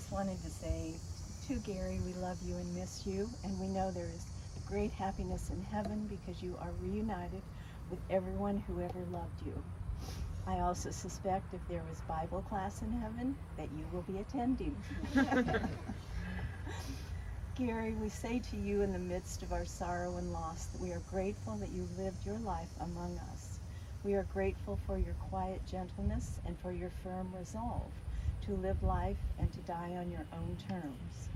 just wanted to say to Gary, we love you and miss you, and we know there is great happiness in heaven because you are reunited with everyone who ever loved you. I also suspect if there was Bible class in heaven, that you will be attending. Gary, we say to you in the midst of our sorrow and loss that we are grateful that you lived your life among us. We are grateful for your quiet gentleness and for your firm resolve to live life and to die on your own terms.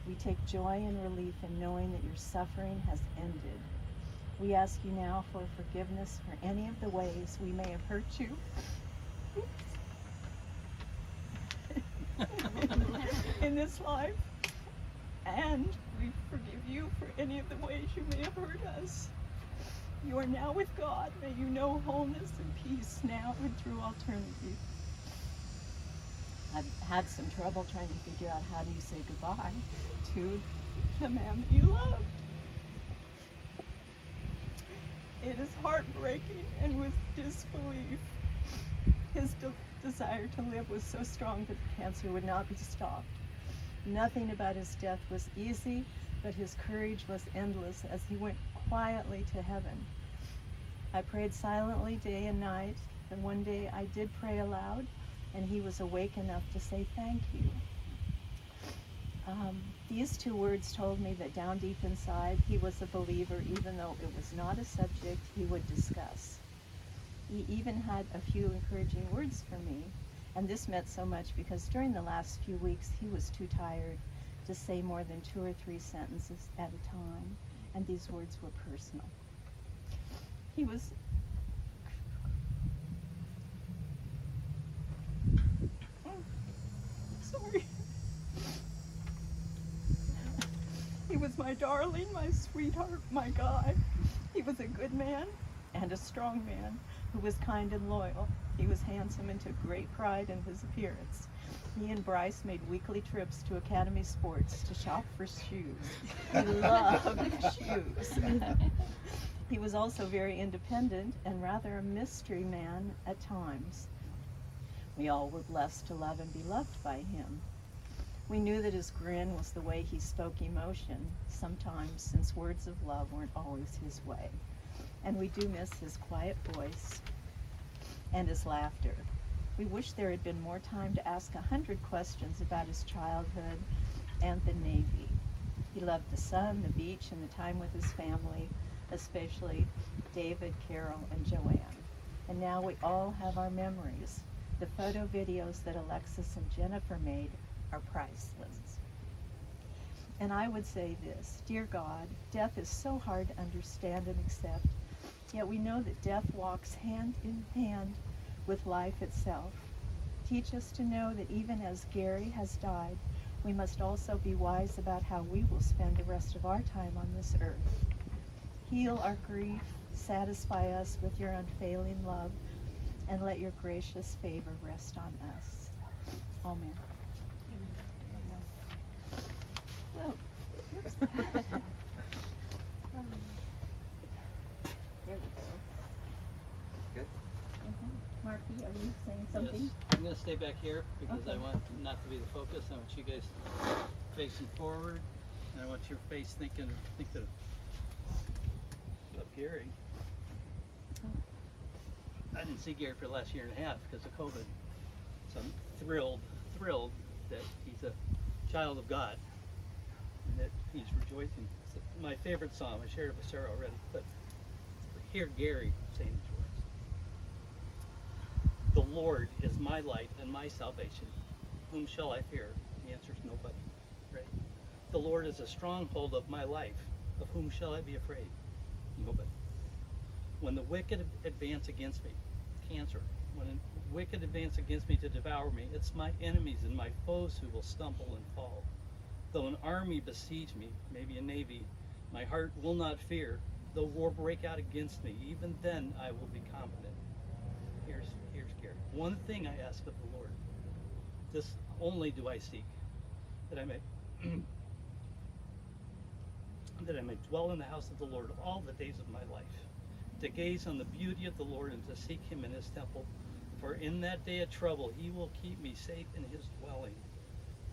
We take joy and relief in knowing that your suffering has ended. We ask you now for forgiveness for any of the ways we may have hurt you. In this life, and we forgive you for any of the ways you may have hurt us. You are now with God. May you know wholeness and peace now and through eternity. I've had some trouble trying to figure out how do you say goodbye to the man that you love. It is heartbreaking, and with disbelief. His desire to live was so strong that the cancer would not be stopped. Nothing about his death was easy, but his courage was endless as he went quietly to heaven. I prayed silently day and night, and one day I did pray aloud, and he was awake enough to say thank you. These two words told me that down deep inside he was a believer, even though it was not a subject he would discuss. He even had a few encouraging words for me, and this meant so much because during the last few weeks he was too tired to say more than 2 or 3 sentences at a time, and these words were personal. He was sorry. He was my darling, my sweetheart, my guy. He was a good man and a strong man who was kind and loyal. He was handsome and took great pride in his appearance. He and Bryce made weekly trips to Academy Sports to shop for shoes. He loved shoes. He was also very independent and rather a mystery man at times. We all were blessed to love and be loved by him. We knew that his grin was the way he spoke emotion, sometimes since words of love weren't always his way. And we do miss his quiet voice and his laughter. We wish there had been more time to ask 100 questions about his childhood and the Navy. He loved the sun, the beach, and the time with his family, especially David, Carol, and Joanne. And now we all have our memories. The photo videos that Alexis and Jennifer made are priceless. And I would say this, dear God, death is so hard to understand and accept, yet we know that death walks hand in hand with life itself. Teach us to know that even as Gary has died, we must also be wise about how we will spend the rest of our time on this earth. Heal our grief, satisfy us with your unfailing love, and let your gracious favor rest on us. Amen. Oh, oops. There we go. Good. Marky, are you saying something? Yes. I'm going to stay back here because Okay. I want not to be the focus. I want you guys facing forward, and I want your face think of Gary. I didn't see Gary for the last year and a half because of COVID, so I'm thrilled that he's a child of God and that he's rejoicing. It's my favorite psalm. I shared it with Sarah already, but hear Gary saying these words. The Lord is my light and my salvation. Whom shall I fear? The answer is nobody. Right? The Lord is a stronghold of my life. Of whom shall I be afraid? Nobody. When the wicked advance against me, cancer, when the wicked advance against me to devour me, it's my enemies and my foes who will stumble and fall. Though an army besiege me, maybe a navy, my heart will not fear. Though war break out against me, even then I will be confident. Here's Gary. One thing I ask of the Lord, this only do I seek, that I may dwell in the house of the Lord all the days of my life, to gaze on the beauty of the Lord and to seek him in his temple. For in that day of trouble he will keep me safe in his dwelling.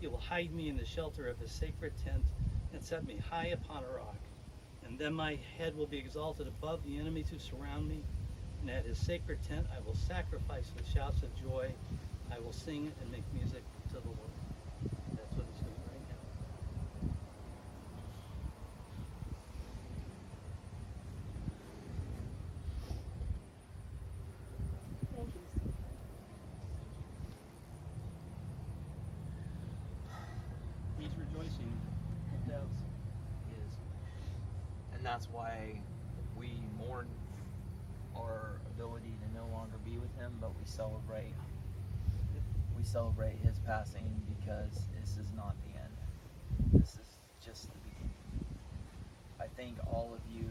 He will hide me in the shelter of his sacred tent and set me high upon a rock. And then my head will be exalted above the enemies who surround me. And at his sacred tent I will sacrifice with shouts of joy. I will sing and make music to the Lord. That's what he's doing right now. Thank you. He's rejoicing. He does. Is. And that's why we mourn our ability to no longer be with him, but we celebrate his passing, because this is not the end. This is just the beginning. I thank all of you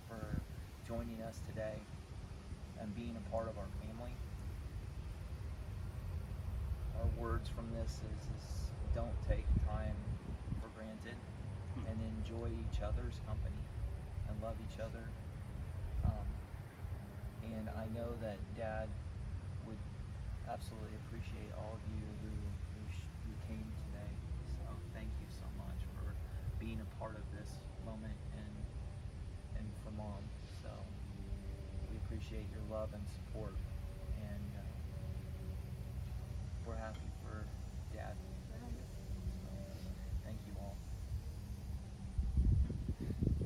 for joining us today and being a part of our family. Our words from this is don't take time for granted and enjoy each other's company and love each other. And I know that Dad would absolutely appreciate all of you who came today. So thank you so much for being a part of this moment, and for Mom. So we appreciate your love and support, and we're happy for Dad. So, thank you all.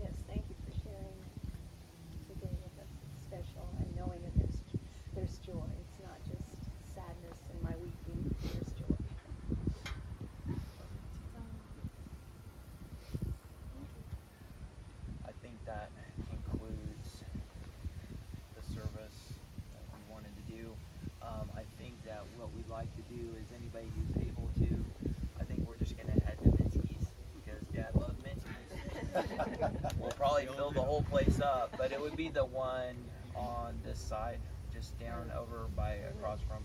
Yes, thank you for sharing today with us. It's special, and knowing that there's joy. It's not just sadness in my weeping. There's joy. I think that concludes the service that we wanted to do. I think that what we'd like to do is anybody who's able to, I think we're just going to head to Minty's, because Dad loves Minty's. We'll probably fill the whole place up, but it would be the one on this side, just down over by across from